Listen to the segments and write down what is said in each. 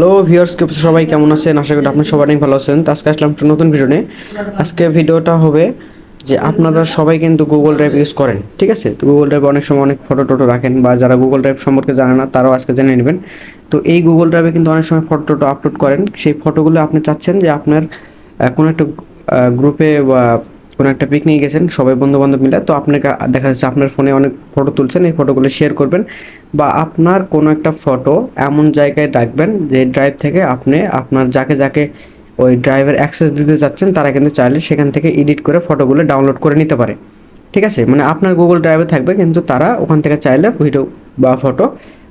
Hello viewers, সবাই কেমন আছেন? আশা করি আপনি সবাই অনেক ভালো আছেন। তো আজকে আসলাম একটা নতুন ভিডিও নিয়ে। আজকে ভিডিওটা হবে যে আপনারা সবাই কিন্তু গুগল ড্রাইভ ইউজ করেন, ঠিক আছে? তো গুগল ড্রাইভে অনেক সময় অনেক ফটো টটো রাখেন, বা যারা গুগল ড্রাইভ সম্পর্কে জানে না তারাও আজকে জেনে নেবেন। তো এই গুগল ড্রাইভে কিন্তু অনেক সময় ফটো টটো আপলোড করেন। সেই ফটোগুলো আপনি চাচ্ছেন যে আপনার কোনো একটা গ্রুপে বা কোনো একটা পিকনিকে গেছেন সবাই বন্ধু-বান্ধব মিলে, তো আপনাকে দেখা যাচ্ছে আপনার ফোনে অনেক ফটো তুলছেন, এই ফটোগুলো শেয়ার করবেন, বা আপনার কোনো একটা ফটো এমন জায়গায় রাখবেন যে ড্রাইভ থেকে আপনি আপনার যাকে যাকে ওই ড্রাইভের অ্যাক্সেস দিতে চাচ্ছেন তারা কিন্তু চাইলে সেখান থেকে এডিট করে ফটোগুলো ডাউনলোড করে নিতে পারে, ঠিক আছে? মানে আপনার গুগল ড্রাইভে থাকবে কিন্তু তারা ওখান থেকে চাইলে ভিডিও বা ফটো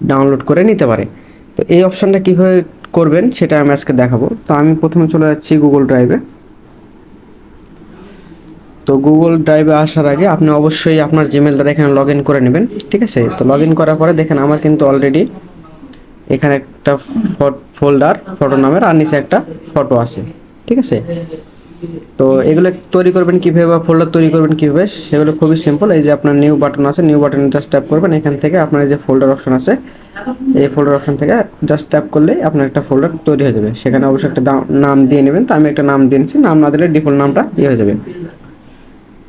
ডাউনলোড করে নিতে পারে। তো এই অপশানটা কীভাবে করবেন সেটা আমি আজকে দেখাবো। তো আমি প্রথমে চলে যাচ্ছি গুগল ড্রাইভে। তো গুগল ড্রাইভে আসার আগে আপনি অবশ্যই আপনার জিমেল দ্বারা এখানে লগ ইন করে নেবেন, ঠিক আছে? তো লগ ইন করার পরে দেখেন আমার কিন্তু অলরেডি এখানে একটা ফোল্ডার ফটো নামের আর নিচে একটা ফটো আছে, ঠিক আছে? তো এগুলো তৈরি করবেন কীভাবে বা ফোল্ডার তৈরি করবেন কীভাবে সেগুলো খুবই সিম্পল। এই যে আপনার নিউ বাটন আছে, নিউ বাটনে জাস্ট ট্যাপ করবেন। এখান থেকে আপনার এই যে ফোল্ডার অপশন আছে, এই ফোল্ডার অপশন থেকে জাস্ট ট্যাপ করলেই আপনার একটা ফোল্ডার তৈরি হয়ে যাবে। সেখানে অবশ্যই একটা নাম দিয়ে নেবেন। তো আমি একটা নাম দিয়েছি, নাম না দিলে ডিফল্ট নামটা হয়ে যাবে।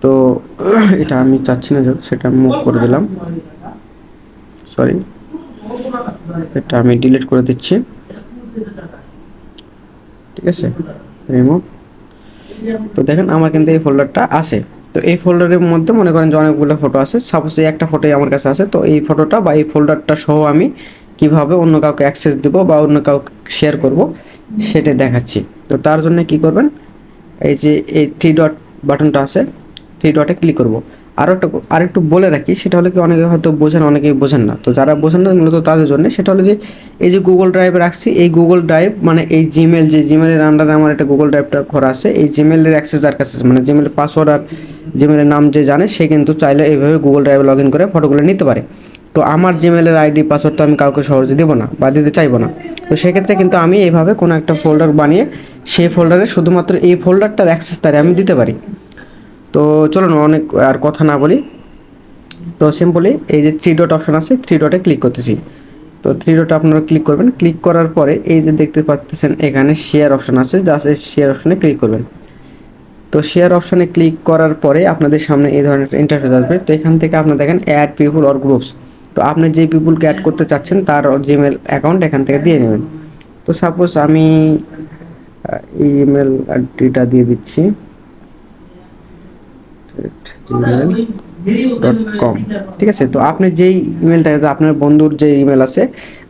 তো এটা আমি চাচ্ছি না, সেটা মুভ করে দিলাম, সরি, এটা আমি ডিলিট করে দিচ্ছি, ঠিক আছে? রিমুভ। তো দেখেন আমার কিন্তু এই ফোল্ডারটা আছে। তো এই ফোল্ডারের মধ্যে মনে করেন যে অনেকগুলো ফটো আছে, সাপোজ এই একটা ফটোই আমার কাছে আছে। তো এই ফটোটা বা এই ফোল্ডারটা সহ আমি কিভাবে অন্য কাউকে অ্যাক্সেস দেব বা অন্য কাউকে শেয়ার করব সেটা দেখাচ্ছি। তো তার জন্য কি করবেন, এই যে এই থ্রি ডট বাটনটা আছে, থ্রি ডটে ক্লিক করব। আরেকটু বলে রাখি, সেটা হলো কি অনেকে হয়তো বোঝেন, অনেকেই বোঝেন না। তো যারা বোঝেন না মূলত তাদের জন্য সেটা হলো যে এই যে গুগল ড্রাইভে রাখছি, এই গুগল ড্রাইভ মানে এই জিমেল, যে জিমেলের আন্ডারে আমার একটা গুগল ড্রাইভটা করা আছে, এই জিমেলের অ্যাক্সেস যার কাছে মানে জিমেলের পাসওয়ার্ড আর জিমেলের নাম যে জানে সে কিন্তু চাইলে এইভাবে গুগল ড্রাইভে লগ ইন করে ফটোগুলো নিতে পারে। তো আমার জিমেলের আইডি পাসওয়ার্ড তো আমি কাউকে সহজে দেবো না বা দিতে চাইবো না। তো সেক্ষেত্রে কিন্তু আমি এইভাবে কোনো একটা ফোল্ডার বানিয়ে সেই ফোল্ডারে শুধুমাত্র এই ফোল্ডারটার অ্যাক্সেস তারে আমি দিতে পারি। তো চলুন অনেক আর কথা না বলি, তো সিম্পলি এই যে থ্রি ডট অপশন আছে, থ্রি ডটে ক্লিক করতেছি। তো থ্রি ডটে আপনারা ক্লিক করবেন। ক্লিক করার পরে এই যে দেখতে পাচ্ছেন এখানে শেয়ার অপশন আছে, জাস্ট এই শেয়ার অপশনে ক্লিক করবেন। তো শেয়ার অপশনে ক্লিক করার পরে আপনাদের সামনে এই ধরনের ইন্টারফেস আসবে। তো এখান থেকে আপনারা দেখেন অ্যাড পিপুল অর গ্রুপস। তো আপনি যে পিপুলকে অ্যাড করতে চাচ্ছেন তার জিমেল অ্যাকাউন্ট এখান থেকে দিয়ে নেবেন। তো সাপোজ আমি ইমেল আইডিটা দিয়ে দিচ্ছি, gmail.com, ঠিক আছে? তো আপনি যেই ইমেলটা, আপনার বন্ধুর যে ইমেল আছে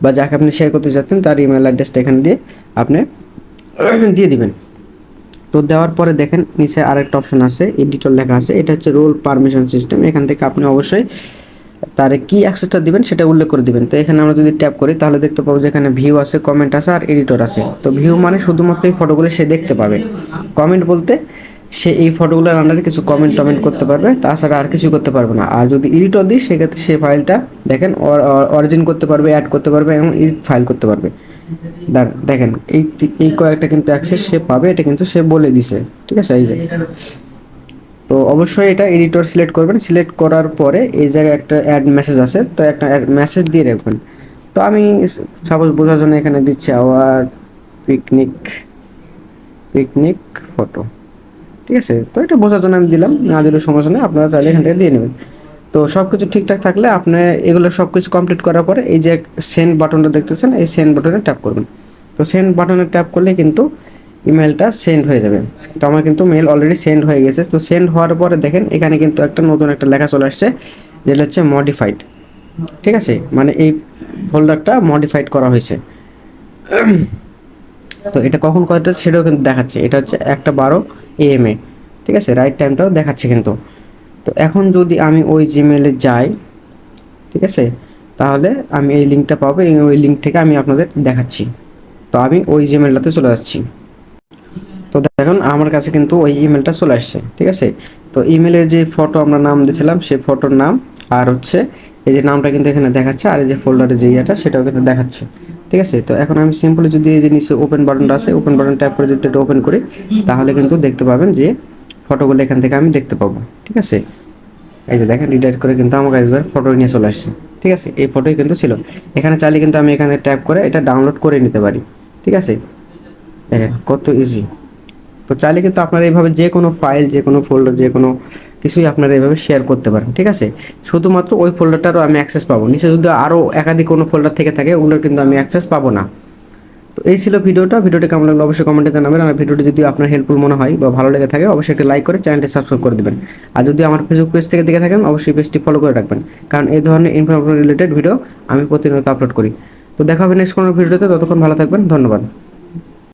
বা যাকে আপনি শেয়ার করতে চাচ্ছেন তার ইমেল অ্যাড্রেসটা এখানে দিয়ে আপনি দিয়ে দিবেন। তো দেওয়ার পরে দেখেন নিচে আরেকটা অপশন আছে, এডিটর লেখা আছে, এটা হচ্ছে রোল পারমিশন সিস্টেম। এখান থেকে আপনি অবশ্যই তার কি অ্যাক্সেসটা দিবেন সেটা উল্লেখ করে দিবেন। তো এখানে আমরা যদি ট্যাপ করি তাহলে দেখতে পাবো যে এখানে ভিউ আছে, কমেন্ট আছে আর এডিটর আছে। তো ভিউ মানে শুধুমাত্র এই ফটোগুলো সে দেখতে পাবে, কমেন্ট বলতে সে এই ফটোগুলোর আন্ডারে কিছু কমেন্ট করতে পারবে, তাছাড়া আর কিছু করতে পারবে না। আর যদি এডিটর দিই সেক্ষেত্রে সে ফাইলটা দেখেন অরিজিন করতে পারবে, অ্যাড করতে পারবে এবং এডিট ফাইল করতে পারবে। দেখেন এই কয়েকটা কিন্তু অ্যাক্সেস সে পাবে, এটা কিন্তু সে বলে দিছে, ঠিক আছে? এই যে, তো অবশ্যই এটা এডিটর সিলেক্ট করবেন। সিলেক্ট করার পরে এই জায়গায় একটা অ্যাড মেসেজ আছে, তো একটা মেসেজ দিয়ে রাখবেন। তো আমি সাপোজ বোঝার জন্য এখানে দিচ্ছি আওয়ার পিকনিক পিকনিক ফটো, ঠিক আছে? তো এটা বোঝার জন্য আমি দিলাম, না দিলেও সমস্যা নেই, আপনারা চাইলে এখান থেকে দিয়ে নেবেন। তো সব কিছু ঠিকঠাক থাকলে আপনি এগুলো সব কিছু কমপ্লিট করার পরে এই যে সেন্ড বাটনটা দেখতেছেন, এই সেন্ড বাটনে ট্যাপ করবেন। তো সেন্ড বাটনে ট্যাপ করলে কিন্তু ইমেলটা সেন্ড হয়ে যাবে। তো আমার কিন্তু মেল অলরেডি সেন্ড হয়ে গেছে। তো সেন্ড হওয়ার পরে দেখেন এখানে কিন্তু একটা নতুন একটা লেখা চলে আসছে, যেটা হচ্ছে মডিফাইড, ঠিক আছে? মানে এই ফোল্ডারটা মডিফাইড করা হয়েছে। তো এটা কখন কয়টা সেটাও কিন্তু দেখাচ্ছে, এটা হচ্ছে 1:12 AM, ঠিক আছে? রাইট টাইমটাও দেখাচ্ছে কিন্তু। তো এখন যদি আমি ওই জিমেলে যাই, ঠিক আছে, তাহলে আমি এই লিঙ্কটা পাবো এবং ওই লিঙ্ক থেকে আমি আপনাদের দেখাচ্ছি। তো আমি ওই জিমেলটাতে চলে যাচ্ছি। তো দেখুন আমার কাছে কিন্তু ওই ইমেলটা চলে আসছে, ঠিক আছে? তো ইমেলের যে ফটো আমরা নাম দিয়েছিলাম সেই ফটোর নাম আর হচ্ছে এই যে নামটা কিন্তু এখানে দেখাচ্ছে, আর এই যে ফোল্ডারে যে ইয়েটা সেটাও কিন্তু দেখাচ্ছে, ঠিক আছে? তো এখন আমি সিম্পলি যদি এই যে নিচে ওপেন বাটনটা আছে, ওপেন বাটন ট্যাপ করে যদি এটা ওপেন করি তাহলে কিন্তু দেখতে পাবেন যে ফটোগুলো এখান থেকে আমি দেখতে পাবো, ঠিক আছে? এই যে দেখেন রিডাইরেক্ট করে কিন্তু আমাকে একবার ফটো নিয়ে চলে আসছে, ঠিক আছে? এই ফটোই কিন্তু ছিল এখানে। চাইলে কিন্তু আমি এখানে ট্যাপ করে এটা ডাউনলোড করে নিতে পারি, ঠিক আছে, দেখেন কত ইজি। তো চাইলে কিন্তু আপনারা এইভাবে যে কোনো ফাইল, যে কোনো ফোল্ডার, যে কোনো কিছুই আপনারা এইভাবে শেয়ার করতে পারেন। ঠিক আছে, শুধুমাত্র ওই ফোল্ডারটারও আমি অ্যাক্সেস পাবো, নিচে যদি আরও একাধিক কোনো ফোল্ডার থেকে থাকে ওগুলোর কিন্তু আমি অ্যাক্সেস পাবো না। তো এই ছিল ভিডিওটি কেমন লাগলো অবশ্যই কমেন্টে জানাবেন। আর ভিডিওটি যদি আপনার হেল্পফুল মনে হয় বা ভালো লেগে থাকে অবশ্যই একটি লাইক করে চ্যানেলটি সাবস্ক্রাইব করে দেবেন। আর যদি আমার ফেসবুক পেজ থেকে দেখে থাকেন অবশ্যই পেজটি ফলো করে রাখবেন, কারণ এই ধরনের ইনফরমেশন রিলেটেড ভিডিও আমি প্রতিনিয়ত আপলোড করি। তো দেখা হবে নেক্সট কোনো ভিডিওতে, ততক্ষণ ভালো থাকবেন, ধন্যবাদ।